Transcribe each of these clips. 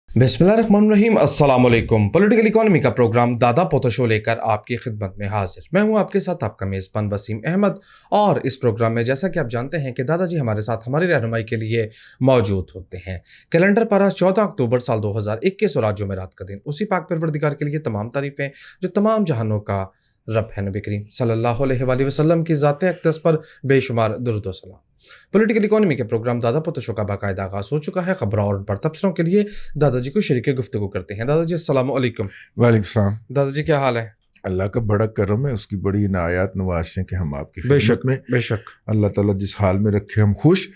बिस्मिल्लाहिर्रहमानिर्रहीम अस्सलाम वालेकुम। पॉलिटिकल इकोनॉमी का प्रोग्राम दादा पोता शो लेकर आपकी खिदमत में हाजिर। मैं हूं आपके साथ आपका मेज़बान वसीम अहमद। और इस प्रोग्राम में जैसा कि आप जानते हैं कि दादाजी हमारे साथ हमारी रहनुमाई के लिए मौजूद होते हैं। कैलेंडर पर आज 14 अक्टूबर साल 2021 और आज जुमेरात का दिन। उसी पाक परवरदिगार के लिए तमाम तारीफ़ें जो तमाम जहानों का रब है, नबी करीम सल्लल्लाहु अलैहि वसल्लम की ज़ात अक़दस पर बेशुमार दुरूद व सलाम। पॉलिटिकल इकोनॉमी के प्रोग्राम दादा पोता शो का बाकायदा आगाज़ हो चुका है। खबरों और पर तबसरों के लिए दादाजी को शरीक गुफ्तगू करते हैं। दादाजी अस्सलाम वालेकुम। वालेकुम सलाम। दादाजी क्या हाल है? अल्लाह का बड़ा करम है, उसकी बड़ी इनायत नवाज़ें कि हम आपकी बेशक खिदमत में। बेशक। अल्लाह ताला जिस हाल में रखे हम खुश।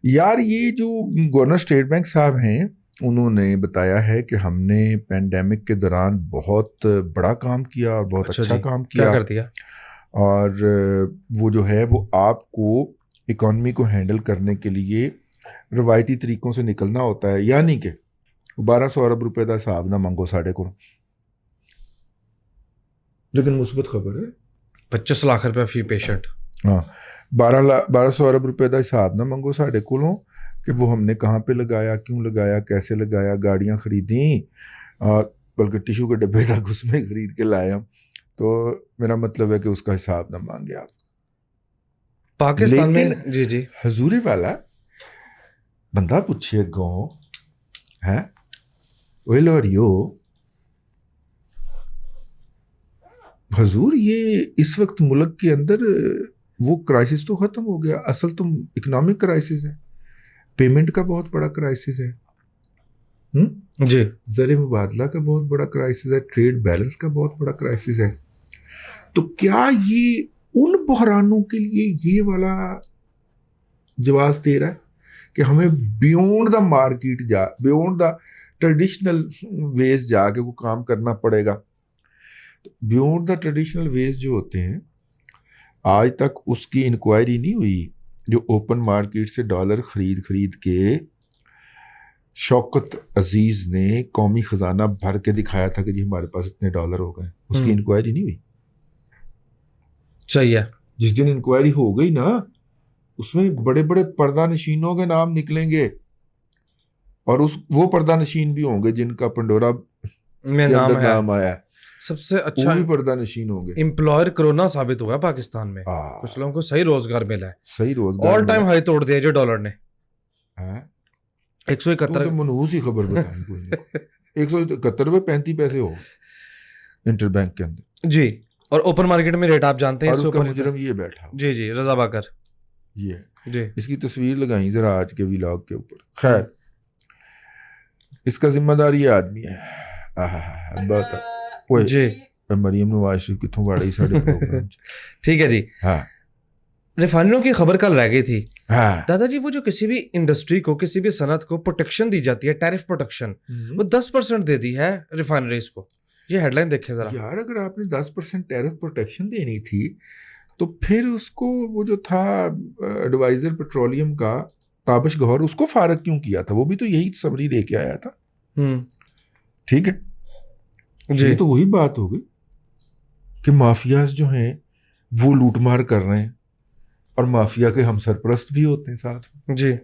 यार ये जो गवर्नर स्टेट बैंक साहब हैं, उन्होंने बताया है कि हमने पेंडेमिक के दौरान बहुत बड़ा काम किया और बहुत अच्छा अच्छा जी, काम क्या किया। कर दिया? और वो जो है वो आपको इकॉनमी को हैंडल करने के लिए रवायती तरीक़ों से निकलना होता है, यानी कि 1200 अरब रुपए का हिसाब ना मंगो साढ़े को। लेकिन मुस्बत खबर है, 25 लाख रुपए फी पेशेंट। हाँ, 1200 अरब रुपए का हिसाब ना मंगो साढ़े को कि वो हमने कहाँ पे लगाया, क्यों लगाया, कैसे लगाया, गाड़ियाँ खरीदी और बल्कि टिशू के डब्बे तक उसमें खरीद के लाया। तो मेरा मतलब है कि उसका हिसाब ना मांगे आप। पाकिस्तान लेकिन में जी जी हजूरी वाला बंदा पूछे गो है लोरियो हजूर, ये इस वक्त मुल्क के अंदर वो क्राइसिस तो ख़त्म हो गया, असल तो इकोनॉमिक क्राइसिस है, पेमेंट का बहुत बड़ा क्राइसिस है, जी ज़र मुबादला का बहुत बड़ा क्राइसिस है, ट्रेड बैलेंस का बहुत बड़ा क्राइसिस है। तो क्या ये उन बहरानों के लिए ये वाला जवाब दे रहा है कि हमें beyond the market beyond the traditional ways जाके वो काम करना पड़ेगा? बियॉन्ड द ट्रेडिशनल वेज जो होते हैं, आज तक उसकी इंक्वायरी नहीं हुई। जो ओपन मार्केट से डॉलर खरीद के शौकत अजीज ने कौमी खजाना भर के दिखाया था कि जी हमारे पास इतने डॉलर हो गए, उसकी इंक्वायरी नहीं हुई। चाहिए जिस दिन इंक्वायरी हो गई ना, उसमें बड़े बड़े पर्दा नशीनों के नाम निकलेंगे और वो पर्दा नशीन भी होंगे जिनका पंडोरा में के नाम अंदर है। नाम आया है, सबसे वो अच्छा भी पर्दा नशीन होंगे। एम्प्लॉयर कोरोना साबित हुआ है पाकिस्तान में। कुछ लोगों को सही रोजगार मिला है। सही रोजगार ऑल टाइम मिला हाई तोड़ दिया जो डॉलर ने। है। तू 171 तो मनहूस ही खबर बताई कोई नहीं। 171 रुपये 35 पैसे हो इंटरबैंक के अंदर जी। और ओपन मार्केट में रेट आप जानते हैं, और इससे उसका ऊपर मुजरम ये बैठा हो। जी जी, रजा बाकर ये जी। इसकी तस्वीर लगाई जरा आज के व्लॉग के ऊपर। खैर, इसका जिम्मेदार ये आदमी है। बहुत ओए जी मरियम नवाज शरीफ कितों वाड़ी साढ़े प्रोग्राम ठीक है जी। हाँ रिफाइनरों की खबर कल रह गई थी। हाँ दादाजी, वो जो किसी भी इंडस्ट्री को, किसी भी सनत को प्रोटेक्शन दी जाती है, टैरिफ प्रोटेक्शन, वो 10% दे दी है रिफाइनरीज को। ये हेडलाइन देखे जरा यार, अगर आपने 10% टैरिफ प्रोटेक्शन देनी थी तो फिर उसको वो जो था एडवाइजर पेट्रोलियम का ताबिश गौहर, उसको फारग क्यों किया था? वो भी तो यही समरी लेके आया था। ठीक है जी। तो वही बात हो गई कि माफियाज जो हैं वो लूटमार कर रहे हैं और माफिया के हम सरपरस्त भी होते हैं साथ में। जी।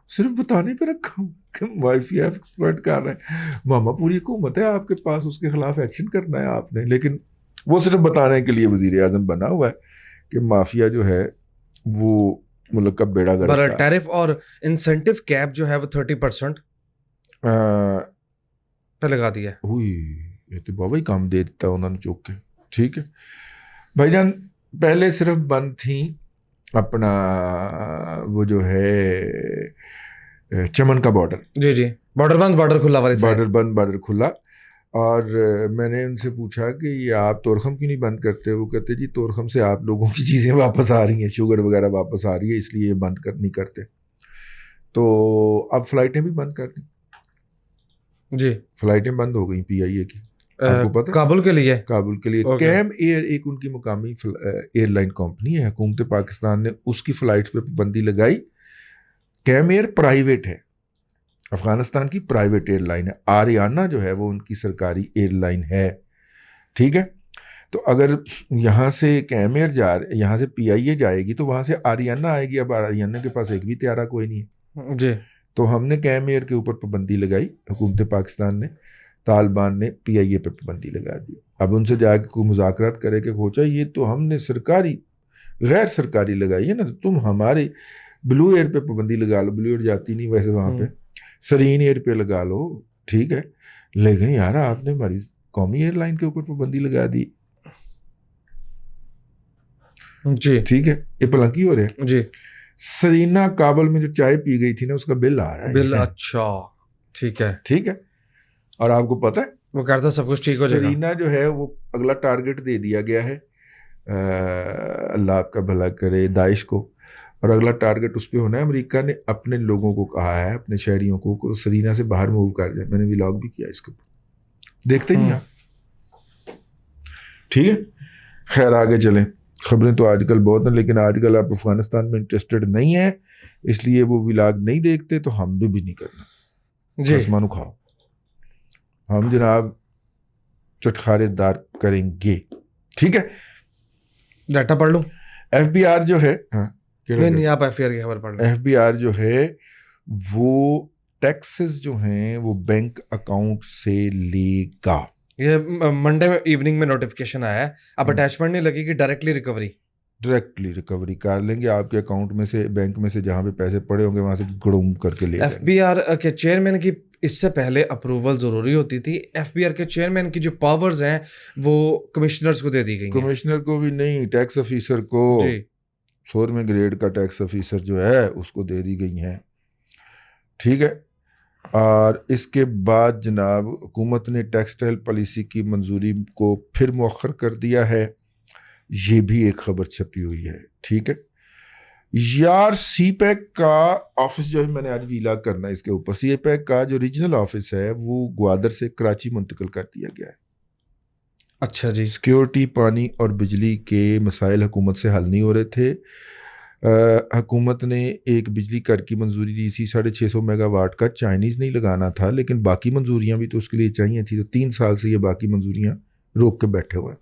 सिर्फ बताने पे रखा हूं कि माफिया एक्सपर्ट कर रहे हैं। मामा, पूरी हुकूमत है आपके पास, उसके खिलाफ एक्शन करना है आपने, लेकिन वो सिर्फ बताने के लिए वजीर आजम बना हुआ है कि माफिया जो है वो मुल्क का बेड़ा गर्क कर। टैरिफ और इंसेंटिव कैप जो है वो 30% पे लगा दिया है। ये तो बाबा ही काम दे देता उन्होंने चौक के। ठीक है भाईजान, पहले सिर्फ बंद थी अपना वो जो है चमन का बॉर्डर। जी जी, बॉर्डर बंद बॉर्डर खुला वाले बॉर्डर बंद बॉर्डर खुला। और मैंने उनसे पूछा कि ये आप तोरखम क्यों नहीं बंद करते? वो कहते जी तोरखम से आप लोगों की चीज़ें वापस आ रही हैं, शुगर वगैरह वापस आ रही है, इसलिए ये बंद नहीं करते। तो अब फ्लाइटें भी बंद कर दी जी, फ्लाइटें बंद हो गई PIA की। आपको पता है? काबुल के लिए। काबुल के लिए कैम एयर एक उनकी मुकामी एयरलाइन कंपनी है, हुकूमत पाकिस्तान ने उसकी फ्लाइट्स पे पाबंदी लगाई। कैम एयर प्राइवेट है, अफगानिस्तान की प्राइवेट एयरलाइन है। आरियाना जो है वो उनकी सरकारी एयरलाइन है। ठीक है, तो अगर यहाँ से कैम एयर यहाँ से PIA जाएगी तो वहाँ से आरियाना आएगी। अब आरियाना के पास एक भी त्यारा कोई नहीं है जी, तो हमने कैम एयर के ऊपर पाबंदी लगाई, हुकूमत पाकिस्तान ने, तालिबान ने PIA पे पाबंदी लगा दी। अब उनसे जाके कोई मुज़ाकरात करे कि खोचा ये तो हमने सरकारी गैर सरकारी लगाई है ना, तो तुम हमारे ब्लू एयर पे पाबंदी लगा लो, ब्लू एयर जाती नहीं वैसे वहाँ पे, सरीन एयर पे लगा लो, ठीक है, लेकिन यार आपने हमारी कौमी एयरलाइन के ऊपर पाबंदी लगा दी। जी ठीक है, ये पलंकी हो रहे हैं जी। सरीना काबुल में जो चाय पी गई थी ना उसका बिल आ रहा है। बिल, अच्छा ठीक है। ठीक है, और आपको पता है वो कहता सब कुछ ठीक हो जाएगा। सरीना जो है वो अगला टारगेट दे दिया गया है, अल्लाह आपका भला करे, दाइश को, और अगला टारगेट उस पर होना है। अमेरिका ने अपने लोगों को कहा है, अपने शहरियों को सरीना से बाहर मूव कर जाए। मैंने व्लॉग भी किया इसके ऊपर, देखते नहीं आप? ठीक है, खैर आगे चलें। खबरें तो आजकल बहुत हैं, लेकिन आजकल आप अफगानिस्तान में इंटरेस्टेड नहीं है, इसलिए वो व्लॉग नहीं देखते, तो हम भी नहीं करना जी। आसमानों खाओ, हम जनाब चटखारेदार करेंगे। ठीक है, डाटा पढ़ लूं? FBI जो है, हाँ नहीं आप FIR की खबर पढ़ लो। FBI जो है वो टैक्सेस जो हैं वो बैंक अकाउंट से लेगा। ये मंडे में इवनिंग में नोटिफिकेशन आया है, अब अटैचमेंट नहीं लगेगी, डायरेक्टली रिकवरी। डायरेक्टली रिकवरी कर लेंगे आपके अकाउंट में से, बैंक में से, जहां पे पैसे पड़े होंगे वहां से गुड़ुम करके ले जाएंगे। FBR के चेयरमैन की इससे पहले अप्रूवल जरूरी होती थी। FBR के चेयरमैन की जो पावर्स हैं वो कमिश्नर्स को दे दी गई हैं। कमिश्नर को भी नहीं, टैक्स ऑफिसर को, जी 16वें ग्रेड का टैक्स ऑफिसर जो है उसको दे दी गई हैं। ठीक है, और इसके बाद जनाब हुकूमत ने टेक्सटाइल पॉलिसी की मंजूरी को फिर मौखर कर दिया है, ये भी एक खबर छपी हुई है। ठीक है यार, CPEC का ऑफिस जो है, मैंने आज व्लॉग करना है इसके ऊपर, CPEC का जो रीजनल ऑफिस है वो ग्वादर से कराची मुंतकिल कर दिया गया है। अच्छा जी। सिक्योरिटी, पानी और बिजली के मसाइल हुकूमत से हल नहीं हो रहे थे। हुकूमत ने एक बिजली कर की मंजूरी दी थी 650 मेगावाट का, चाइनीज़ नहीं लगाना था, लेकिन बाकी मंजूरियां भी तो उसके लिए चाहिए थी, तो 3 साल से ये बाकी मंजूरियां रोक के बैठे हुए हैं।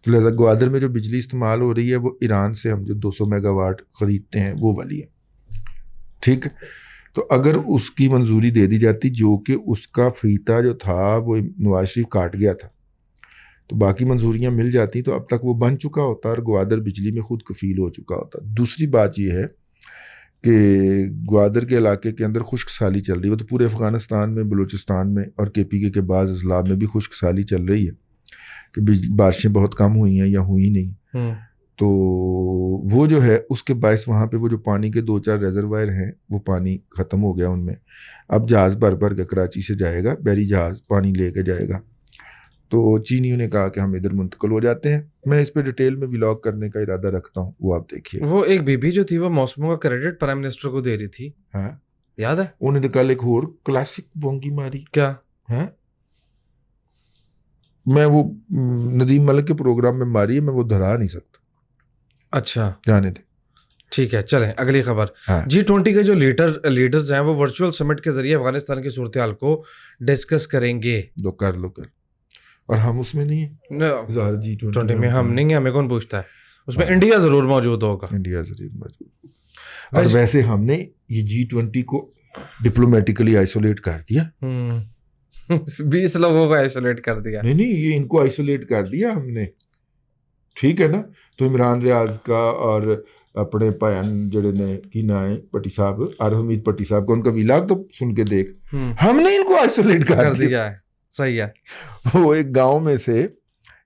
तो लिहाजा ग्वादर में जो बिजली इस्तेमाल हो रही है वो ईरान से हम जो 200 मेगावाट ख़रीदते हैं वो वाली है। ठीक, तो अगर उसकी मंजूरी दे दी जाती, जो कि उसका फीता जो था वो नवाज शरीफ काट गया था, तो बाकी मंजूरियां मिल जाती, तो अब तक वो बन चुका होता और ग्वादर बिजली में खुद कफील हो चुका होता। दूसरी बात ये है कि ग्वादर के इलाके के अंदर खुश्क साली चल रही है, वो तो पूरे अफ़गानिस्तान में, बलूचिस्तान में और KPK के बाज़ अजला में भी खुश्क साली चल रही है कि बारिशें बहुत कम हुई हैं या हुई नहीं। तो वो जो है उसके बायस वहाँ पे वो जो पानी के 2-4 रिजर्वायर हैं वो पानी ख़त्म हो गया उनमें। अब जहाज़ भर भर के कराची से जाएगा, बहरी जहाज़ पानी लेके जाएगा। तो चीनियों ने कहा कि हम इधर मुंतकिल हो जाते हैं। मैं इस पे डिटेल में व्लॉग करने का इरादा रखता हूँ, वो आप देखिए। वो एक बीबी जो थी वो मौसमों का क्रेडिट प्राइम मिनिस्टर को दे रही थी, हाँ, याद है? उन्हें तो कल एक और क्लासिक बोंगी मारी। क्या है? मैं वो नदीम मलिक के प्रोग्राम में मारी है, मैं वो दोहरा नहीं सकता। अच्छा जाने दे, ठीक है, चलें अगली खबर। हाँ। G20 के जो लीडर्स हैं वो वर्चुअल समिट के जरिए अफगानिस्तान की सूरत हाल को डिस्कस करेंगे। लो कर, और हम उसमें नहीं है। G20 में हम नहीं है, हमें कौन पूछता है? उसमें इंडिया जरूर मौजूद होगा। इंडिया जरूर मौजूद। और वैसे हमने ये G20 को डिप्लोमेटिकली आइसोलेट कर दिया। 20 लोगों को आइसोलेट कर दिया। नहीं, ये इनको आइसोलेट कर दिया हमने, ठीक है ना। तो इमरान रियाज का और अपने भैन जड़े ने की ना है पट्टी साहब, आर हमीद पट्टी साहब का, उनका व्लॉग तो सुन के देख, हमने इनको आइसोलेट कर दिया है। सही है। वो एक गांव में से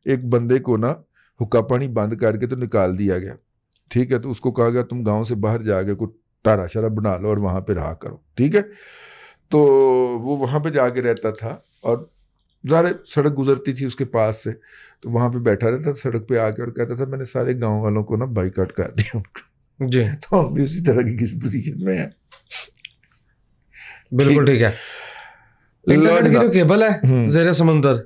एक बंदे को ना हुक्का पानी बंद करके तो निकाल दिया गया। ठीक है, तो उसको कहा गया तुम गांव से बाहर जाके कुछ टारा शारा बना लो और वहां पे रहा करो। ठीक है, तो वो वहां पे जाके रहता था और ज़ाहिर सड़क गुजरती थी उसके पास से, तो वहां पे बैठा रहता था सड़क पे आके और कहता था मैंने सारे गांव वालों को ना बाइकआउट कर दिया उनको। जी, तो हम भी उसी तरह की किसी पोजीशन में है। बिल्कुल ठीक है। इंटरनेट की जो केबल है ज़ेरे समुंदर,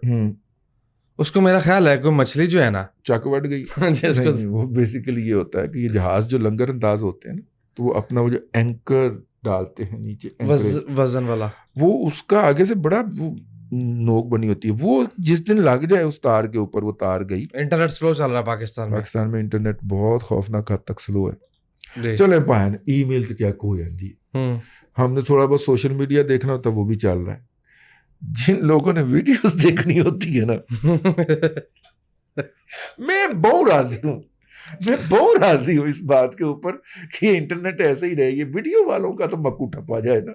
उसको मेरा ख्याल है कोई मछली जो है ना चक वट गई। नहीं, वो बेसिकली ये होता है कि ये जहाज जो लंगर अंदाज होते हैं ना, तो वो अपना वो जो एंकर डालते हैं नीचे, वजन वाला, वो उसका आगे से बड़ा वो नोक बनी होती है, वो जिस दिन लग जाए उस तार के ऊपर, वो तार गई। इंटरनेट स्लो चल रहा है पाकिस्तान में। इंटरनेट बहुत खौफनाक हद तक स्लो है। चले पान ईमेल तो चेक हो जाती है, हमने थोड़ा बहुत सोशल मीडिया देखना होता है, वो भी चल रहा है। जिन लोगों ने वीडियोस देखनी होती है ना, मैं बहुत राजी हूँ इस बात के ऊपर कि इंटरनेट ऐसे ही रहे। ये वीडियो वालों का तो मक्कू ठप्पा जाए ना,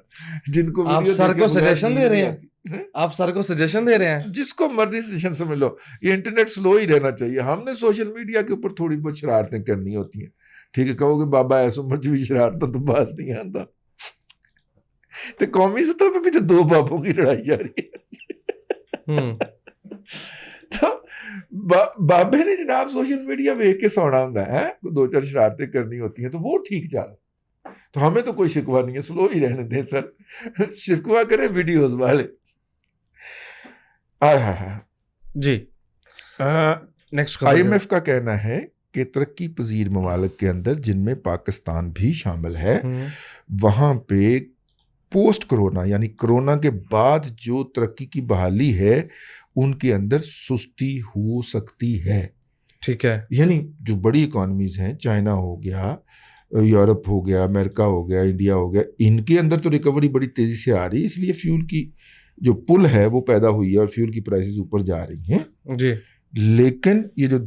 जिनको आप वीडियो सर को सजेशन दे रहे हैं, हैं, आप सर को सजेशन दे रहे हैं। जिसको मर्जी सजेशन समझ लो। ये इंटरनेट स्लो ही रहना चाहिए। हमने सोशल मीडिया के ऊपर थोड़ी बहुत शरारतें करनी होती हैं, ठीक है। कहोगे बाबा ऐसो मर्जी भी शरारत तो बाज नहीं आता, तो कौमी सतह पे भी तो दो बाबों की लड़ाई जा रही है। तो बाबे ने जनाब सोशल मीडिया वेख के सोना होंगे है, दो चार शरारतें करनी होती हैं तो वो ठीक जा रहा। तो हमें तो कोई शिकवा नहीं है, स्लो ही रहने दें सर। शिकवा करें वीडियोस वाले। जी नेक्स्ट IMF का कहना है कि तरक्की पजीर ममालिक के अंदर, जिनमें पाकिस्तान भी शामिल है, वहां पे पोस्ट कोरोना यानी कोरोना के बाद जो तरक्की की बहाली है उनके अंदर सुस्ती हो सकती है। ठीक है। यानी जो बड़ी इकॉनमीज हैं, चाइना हो गया, यूरोप हो गया, अमेरिका हो गया, इंडिया हो गया, इनके अंदर तो रिकवरी बड़ी तेजी से आ रही है, इसलिए फ्यूल की जो पुल है वो पैदा हुई है और फ्यूल की प्राइसेस ऊपर जा रही हैं जी। लेकिन ये जो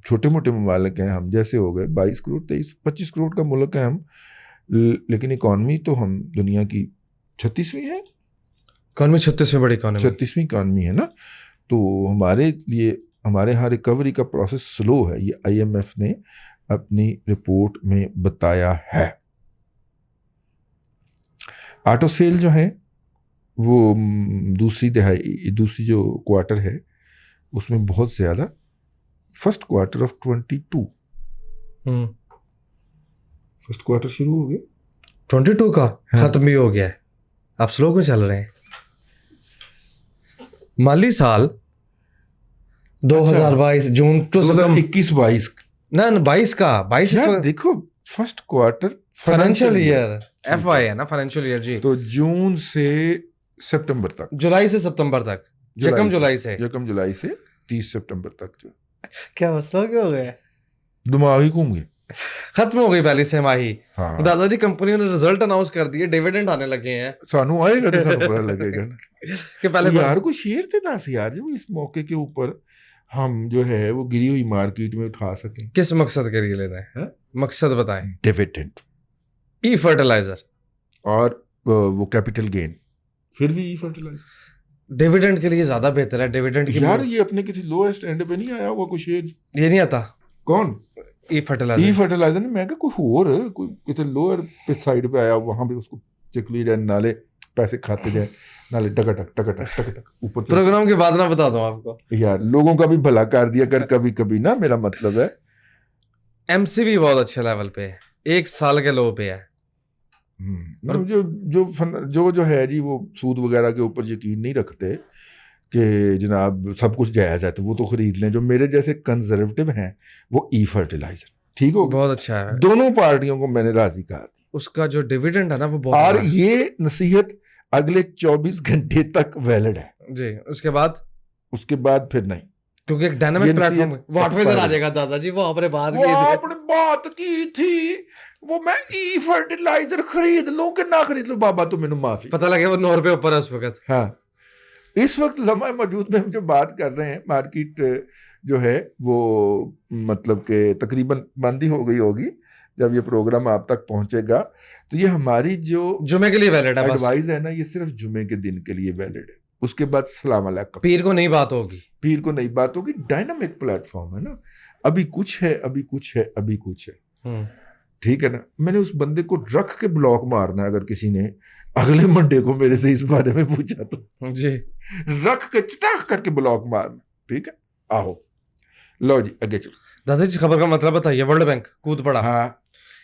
छोटे मोटे ममालिक हैं, हम जैसे हो गए 22 करोड़ 23-25 करोड़ का मुल्क है हम, लेकिन इकॉनमी तो हम दुनिया की 36वीं है। इकॉनमी 36वीं बड़ी इकॉनमी, 36वीं इकॉनमी है ना। तो हमारे लिए हमारे यहाँ रिकवरी का प्रोसेस स्लो है, ये IMF ने अपनी रिपोर्ट में बताया है। ऑटो सेल जो है वो दूसरी जो क्वार्टर है उसमें बहुत ज्यादा, first quarter of 22, first quarter शुरू हो गया 22 का खत्म भी हो गया है, आप स्लो क्यों चल रहे हैं? माली साल 2022 जून टू 2021-22 ना 22 का 22 यार देखो first quarter financial year FY है ना, फाइनेंशियल ईयर जी। तो जून से सितंबर तक, जुलाई से सितंबर तक, यकम जुलाई से 30 सितंबर तक। जो क्या मसला क्या हो गया? दिमाग ही घूम गए, खत्म हो गई पहली छमाही। हाँ। दादाजी कंपनी ने रिजल्ट अनाउंस कर दिए, डिविडेंड आने लगे हैं। सानू आएगा तो सानू पता लगेगा ना कि पहले यार कोई शेयर थे ना यार जो इस मौके के ऊपर हम जो है वो गिरी हुई मार्केट में उठा सकें। किस मकसद के लिए लेना है? मकसद बताएं। डिविडेंड, ई फर्टिलाइजर और वो कैपिटल गेन। फिर भी ई फर्टिलाइजर डिविडेंड के लिए ज्यादा बेहतर है। डिविडेंड की यार ये अपने किसी लोएस्ट एंड पे नहीं आया हुआ कोई शेयर? ये नहीं आता कौन? ई फर्टिलाइजर नहीं, मैं कोई होर कोई किसी लोअर पे साइड पे आया, वहां पे उसको चेक लिए जाए, नाले पैसे खाते जाए, नाले टक ऊपर। प्रोग्राम के बाद ना बता दूं आपको यार, लोगों का भी भला कर दिया कर कभी कभी ना, मेरा मतलब है। MCB बहुत अच्छे लेवल पे है, 1 साल के लो पे है। और जो है जी, वो सूद वगैरह के ऊपर यकीन नहीं रखते कि जनाब सब कुछ जायज है तो वो तो खरीद लें। जो मेरे जैसे कंजर्वेटिव हैं वो ई फर्टिलाइजर ठीक हो, बहुत अच्छा है। दोनों पार्टियों को मैंने राजी कहा थी। उसका जो डिविडेंड है ना वो बहुत, और ये नसीहत अगले 24 घंटे तक वैलिड है जी। उसके बाद फिर नहीं, क्योंकि एक डायनामिक प्लेटफॉर्म वो 8वें दिन आ जाएगा। दादाजी वो आपने बात की थी वो मैं ई फर्टिलाइजर खरीद लूं कि ना खरीद लूं, बाबा तो मैंने माफी। पता लगे वो 9 रुपए ऊपर है उस वक्त। हाँ, इस वक्त लम्हा मौजूद में हम जो बात कर रहे हैं, मार्केट जो है वो मतलब के तकरीबन बंद ही हो गई होगी जब ये प्रोग्राम आप तक पहुंचेगा। तो ये हमारी जो जुमे के लिए वैलिड है, एडवाइस है ना, ये सिर्फ जुमे के दिन के लिए वैलिड है। उसके बाद सलाम अलैकुम, पीर को नई बात होगी। डायनामिक प्लेटफॉर्म है ना, अभी कुछ है, अभी कुछ है, अभी कुछ है, ठीक है ना। मैंने उस बंदे को रख के ब्लॉक मारना है अगर किसी ने अगले मंडे को मेरे से इस बारे में पूछा तो जी, रख के चटाख करके ब्लॉक मारना, ठीक है। आओ लो जी आगे चलो। दादाजी खबर का मतलब बताइए। वर्ल्ड बैंक कूद पड़ा। हाँ,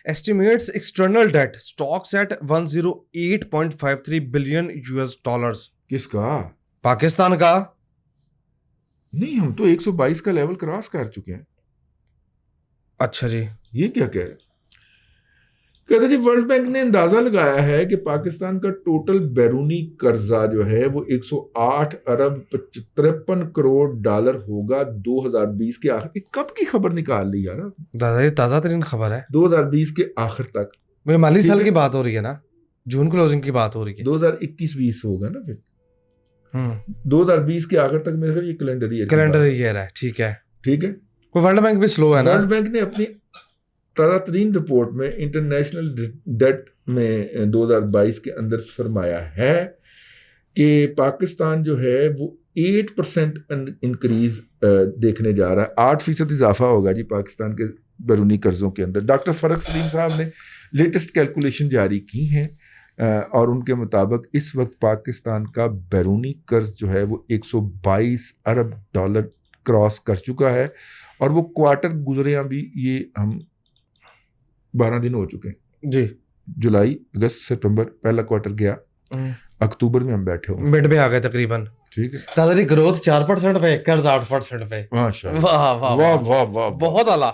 estimates external debt stocks eight 108.53 billion $। किसका? पाकिस्तान का। नहीं, हम तो 122 का लेवल क्रॉस कर चुके हैं। अच्छा जी, ये क्या कह रहे? कहते जी वर्ल्ड बैंक ने अंदाजा लगाया है कि पाकिस्तान का टोटल बैरूनी कर्जा जो है वो 108 अरब 53 करोड़ डॉलर होगा 2020 के आखिर। कब की खबर निकाल ली यार? दादाजी ताजा तरीन खबर है, 2020 के आखिर तक। माली साल की बात हो रही है ना। जून क्लोजिंग की बात हो रही है। 2021-20 होगा ना फिर, 2020 के आखिर तक मेरे ख्याल ये कैलेंडर ईयर है, ठीक है। ठीक है। कोई वर्ल्ड बैंक भी स्लो है ना? वर्ल्ड बैंक ने अपनी ताज़ा तरीन रिपोर्ट में इंटरनेशनल डेट में 2022 के अंदर फरमाया है कि पाकिस्तान जो है वो 8% इंक्रीज देखने जा रहा है, 8% इजाफा होगा जी पाकिस्तान के बैरूनी कर्जों के अंदर। डॉक्टर फरक सलीम साहब ने लेटेस्ट कैलकुलेशन जारी की हैं और उनके मुताबिक इस वक्त पाकिस्तान का बैरूनी कर्ज जो है वो 122 अरब डॉलर क्रॉस कर चुका है, और वो क्वार्टर गुजरे अभी, ये हम 12 दिन हो चुके हैं जी, जुलाई अगस्त सितंबर, पहला क्वार्टर गया, अक्टूबर में हम बैठे हो, मिड में आ गए तकरीबन। ठीक है। दादाजी ग्रोथ 4% पे, कर्ज 8% पे। माशाल्लाह, वाह वाह वाह वाह वाह, बहुत आला।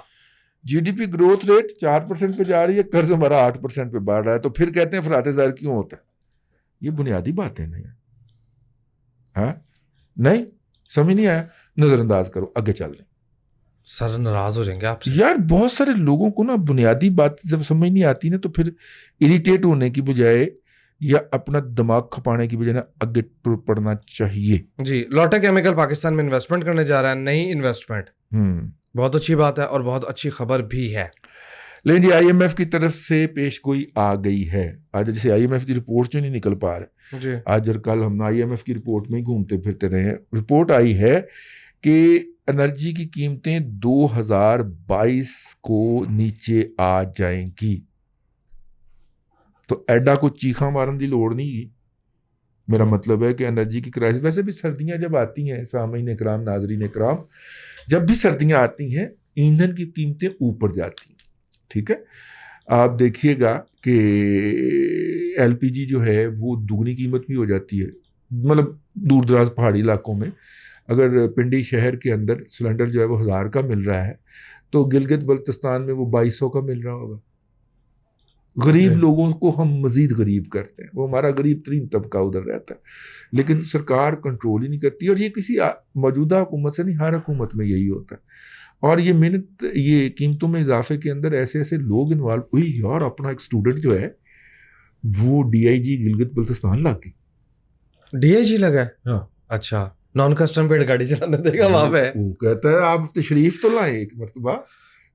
जीडीपी ग्रोथ रेट 4% पे जा रही है, कर्ज हमारा 8% पे बढ़ रहा है, तो फिर कहते हैं फराते ज़ाहिर क्यों होता है? ये बुनियादी बातें नहीं है। हाँ, नहीं समझ नहीं आया, नजरअंदाज करो, आगे चल रहे। सर नाराज हो जाएंगे आपसे यार बहुत सारे लोगों को ना बुनियादी बात जब समझ नहीं आती ना, तो फिर इरिटेट होने की बजाय या अपना दिमाग खपाने की बजाय ना आगे टुर पड़ना चाहिए जी। लोटे केमिकल पाकिस्तान में इन्वेस्टमेंट करने जा रहा है, नई इन्वेस्टमेंट, बहुत अच्छी बात है और बहुत अच्छी खबर भी है। लेकिन जी आईएमएफ की तरफ से पेश गोई आ गई है। आज जैसे आईएमएफ की रिपोर्ट जो नहीं निकल पा रहे जी, आज और कल हम आईएमएफ की रिपोर्ट में ही घूमते फिरते रहे हैं। रिपोर्ट आई है कि एनर्जी की कीमतें 2022 को नीचे आ जाएंगी। तो एडा को चीखा मारने की लोड़ नहीं। मेरा मतलब है कि एनर्जी की क्राइसिस, वैसे भी सर्दियां जब आती हैं, सामीन इकराम, नाजरीन इकराम, जब भी सर्दियां आती हैं ईंधन की कीमतें ऊपर जाती हैं। ठीक है, आप देखिएगा कि एलपीजी जो है वो दुगनी कीमत भी हो जाती है। मतलब दूर दराज पहाड़ी इलाकों में अगर पिंडी शहर के अंदर सिलेंडर जो है वो 1000 का मिल रहा है, तो गिलगित बल्तिस्तान में वो 2200 का मिल रहा होगा। गरीब लोगों को हम मजीद गरीब करते हैं, वो हमारा गरीब तरीन तबका उधर रहता है, लेकिन सरकार कंट्रोल ही नहीं करती। और ये किसी मौजूदा हुकूमत से नहीं, हर हुकूमत में यही होता है। और ये मेहनत, ये कीमतों में इजाफे के अंदर ऐसे ऐसे लोग इन्वॉल्व हुई। यार अपना एक स्टूडेंट जो है वो डीआईजी गिलगित बल्तिस्तान लग गई। डीआईजी लगा है? हाँ। अच्छा, नॉन कस्टम पेड गाड़ी चलाने देगा वहां पे? वो कहता है आप तशरीफ तो लाएं एक मरतबा,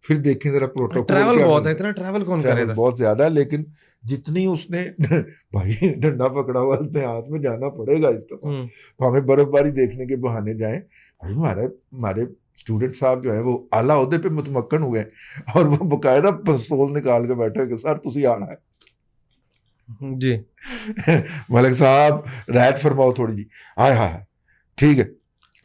फिर देखें जरा प्रोटोकॉल। ट्रैवल बहुत है, इतना ट्रैवल कौन करेगा? बहुत ज्यादा, लेकिन जितनी उसने भाई डंडा पकड़ा हुआ उसने हाथ में जाना पड़ेगा इस दफा। हमें बर्फबारी देखने के बहाने जाएं। भाई हमारे स्टूडेंट साहब जो है वो आला ओहदे पे मुतमक्कन हुए और वो बकायदा पिस्तौल निकाल के बैठे कि सर तुसी आना है जी। मलिक साहब रायत फरमाओ थोड़ी जी। हाय हाय, ठीक है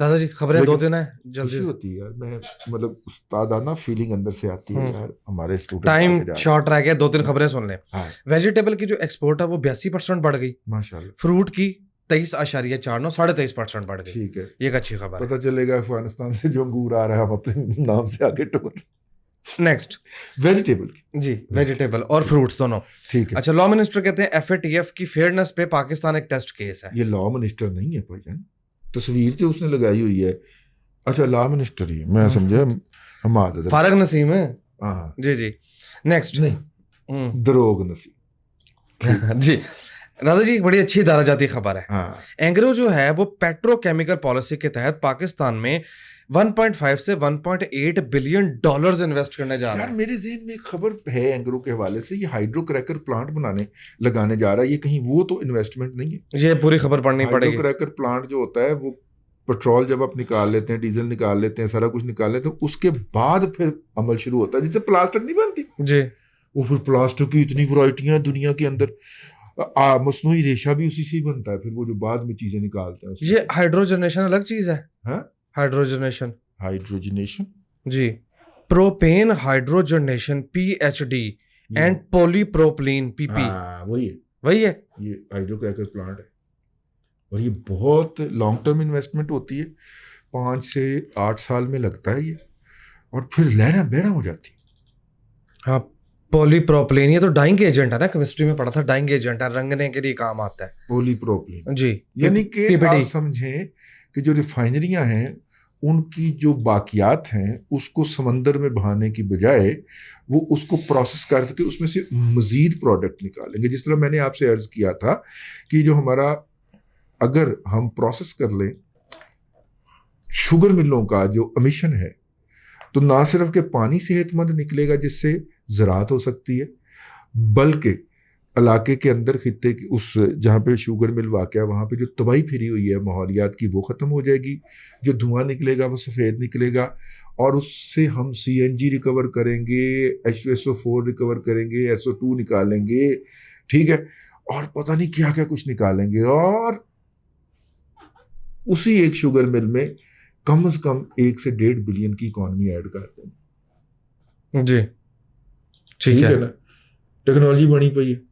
दादाजी, खबरें 2 दिन है, जल्दी होती है यार। मैं मतलब उस्तादाना फीलिंग अंदर से आती है यार। हमारे स्टूडेंट टाइम शॉर्ट रह गया, 2-3 खबरें सुन ले। हाँ। वेजिटेबल की जो एक्सपोर्ट है वो 82% बढ़ गई माशाल्लाह। फ्रूट की 23.49, 23.5% बढ़ गई। ठीक है, ये एक अच्छी खबर पता चलेगा अफगानिस्तान से जो अंगूर आ रहा है हम अपने नाम से आगे टोर। नेक्स्ट वेजिटेबल की जी, वेजिटेबल और फ्रूट्स दोनों। ठीक है। अच्छा, लॉ मिनिस्टर कहते हैं एफएटीएफ की फेयरनेस पे पाकिस्तान एक टेस्ट केस है। ये लॉ मिनिस्टर नहीं है भाईजान, तस्वीर जो उसने लगाई हुई है। अच्छा, लॉ मिनिस्टर ही मैं समझा हम आते फारग नसीम है। हाँ जी जी। नेक्स्ट नहीं, दरोग नसीम जी। दादाजी, एक बड़ी अच्छी दाराजाती खबर है। हाँ। एंग्रो जो है वो पेट्रोकेमिकल पॉलिसी के तहत पाकिस्तान में 1.5 से 1.8 बिलियन डॉलर्स इन्वेस्ट करने जा रहा यार है। मेरे ज़हन में एक खबर है एंग्रो के हवाले से, ये हाइड्रोक्रैकर प्लांट लगाने जा रहा है। ये कहीं वो तो इन्वेस्टमेंट नहीं है। ये पूरी खबर पढ़नी पड़ेगी। हाइड्रोक्रैकर प्लांट जो होता है वो पेट्रोल जब आप निकाल लेते हैं, डीजल निकाल लेते हैं, सारा कुछ निकाल लेते हैं, उसके बाद फिर अमल शुरू होता है। जिससे प्लास्टिक नहीं बनती जी। वो फिर प्लास्टिक की इतनी वैरायटियां हैं दुनिया के अंदर। मसनूई रेशा भी उसी से ही बनता है फिर वो जो बाद में चीजें निकालते हैं। ये हाइड्रोजनेशन अलग चीज है। हाँ? हाइड्रोजनेशन, हाइड्रोजनेशन जी, propane hydrogenation PhD and polypropylene PP, वही है वही है। ये हाइड्रोक्रैकर प्लांट है और ये बहुत लॉन्ग टर्म इन्वेस्टमेंट होती है, 5 से 8 साल में लगता है ये, और फिर लहरा बहरा हो जाती है। हाँ, पॉलीप्रोपिलीन, ये तो डाइंग एजेंट है ना, केमिस्ट्री में पढ़ा था, डाइंग एजेंट है, रंगने के लिए काम आता है। पॉलीप्रोपिलीन जी, यानी कि PPT। आप समझें कि जो रिफाइनरियां हैं उनकी जो बाकियात हैं उसको समंदर में बहाने की बजाय वो उसको प्रोसेस करके उसमें से मज़ीद प्रोडक्ट निकालेंगे। जिस तरह मैंने आपसे अर्ज़ किया था कि जो हमारा, अगर हम प्रोसेस कर लें शुगर मिलों का जो एमिशन है, तो ना सिर्फ के पानी सेहतमंद निकलेगा जिससे ज़राअत हो सकती है, बल्कि इलाके के अंदर खित्ते की उस जहाँ पे शुगर मिल वाक़या वहाँ पे जो तबाही फिरी हुई है माहौलियात की वो ख़त्म हो जाएगी। जो धुआं निकलेगा वो सफ़ेद निकलेगा और उससे हम CNG रिकवर करेंगे, H2SO4 रिकवर करेंगे, SO2 निकालेंगे, ठीक है, और पता नहीं क्या क्या कुछ निकालेंगे। और उसी एक शुगर मिल में कम से कम 1 से 1.5 बिलियन की इकॉनमी ऐड कर देंगे। जी ठीक है ना, टेक्नोलॉजी बनी पई है।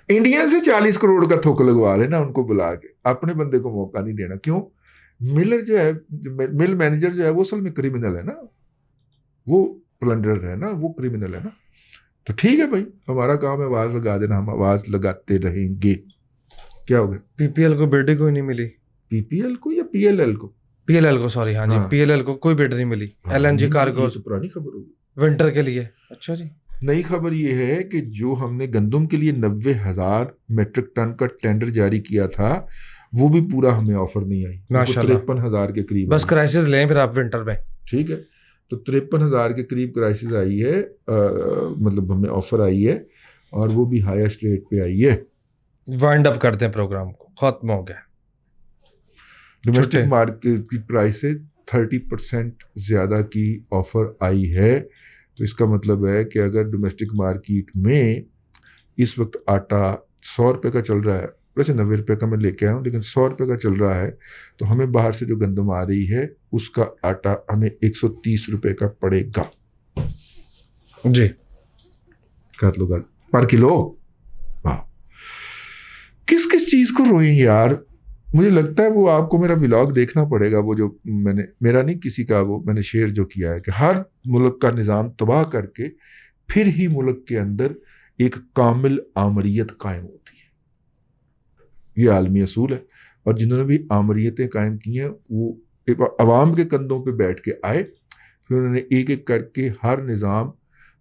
इंडियन से 40 करोड़ का थोक लगवा लेना उनको बुला के, अपने बंदे को मौका नहीं देना। क्यों? मिलर जो है, मिल मैनेजर जो है वो असल में क्रिमिनल है ना, वो प्लंडर है ना, वो क्रिमिनल है ना। तो ठीक है भाई, हमारा काम है आवाज लगा देना, हम आवाज लगाते रहेंगे। क्या हो गया? PPL को बिड कोई नहीं मिली। PPL को या PLL को? PLL को, सॉरी, हाँ जी, हाँ। PLL को कोई बिड नहीं मिली। हाँ, LNG ये कार्गो तो पुरानी खबर होगी। विंटर के लिए। अच्छा जी। नई खबर ये है कि जो हमने गंदम के लिए 90,000 मेट्रिक टन का टेंडर जारी किया था वो भी पूरा हमें ऑफर नहीं आई। माशाल्लाह। 53,000 के करीब बस क्राइसिस लें फिर आप विंटर में। ठीक है, तो 53,000 के करीब क्राइसिस आई है, मतलब हमें ऑफर आई है और वो भी हाईएस्ट रेट पे आई है। वाइंड अप करते हैं प्रोग्राम को, खत्म हो गया। डोमेस्टिक मार्केट की प्राइस से 30% ज्यादा की ऑफर आई है। तो इसका मतलब है कि अगर डोमेस्टिक मार्केट में इस वक्त आटा 100 रुपये का चल रहा है, वैसे 90 रुपये का मैं लेके आया हूँ, लेकिन 100 रुपये का चल रहा है, तो हमें बाहर से जो गंदम आ रही है उसका आटा हमें 130 रुपये का पड़ेगा। जी कर लो गल पर किलो। हाँ, किस किस चीज को रोएं यार। मुझे लगता है वो आपको मेरा व्लॉग देखना पड़ेगा, वो जो मैंने, मेरा नहीं किसी का, वो मैंने शेयर जो किया है कि हर मुल्क का निज़ाम तबाह करके फिर ही मुल्क के अंदर एक कामिल आमरीत कायम होती है। ये आलमी असूल है। और जिन्होंने भी आमरीतें कायम की हैं वो अवाम के कंधों पे बैठ के आए, फिर उन्होंने एक एक करके हर निज़ाम,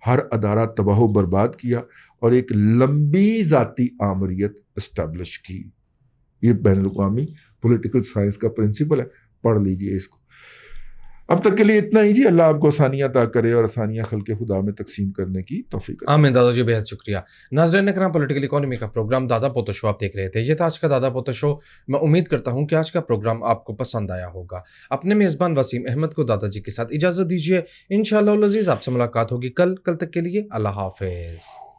हर अदारा तबाह बर्बाद किया और एक लंबी ज़ाती आमरीत इस्टेब्लिश की। ये बैनुल-अक़वामी पॉलिटिकल साइंस का प्रिंसिपल है, पढ़ लीजिए इसको। अब तक के लिए इतना ही जी। अल्लाह आपको आसानियां अता करे और आसानियां खल्क़े खुदा में तकसीम करने की तौफीक। आमीन दादाजी, बेहद शुक्रिया। नाज़रीन इकराम, पॉलिटिकल इकोनॉमी का प्रोग्राम दादा पोतो शो आप देख रहे थे। ये था आज का दादा पोतो शो। मैं उम्मीद करता हूँ कि आज का प्रोग्राम आपको पसंद आया होगा। अपने मेज़बान वसीम अहमद को दादाजी के साथ इजाज़त दीजिए। इंशाअल्लाह अज़ीज़ आपसे मुलाकात होगी कल तक के लिए अल्लाह हाफ़िज़।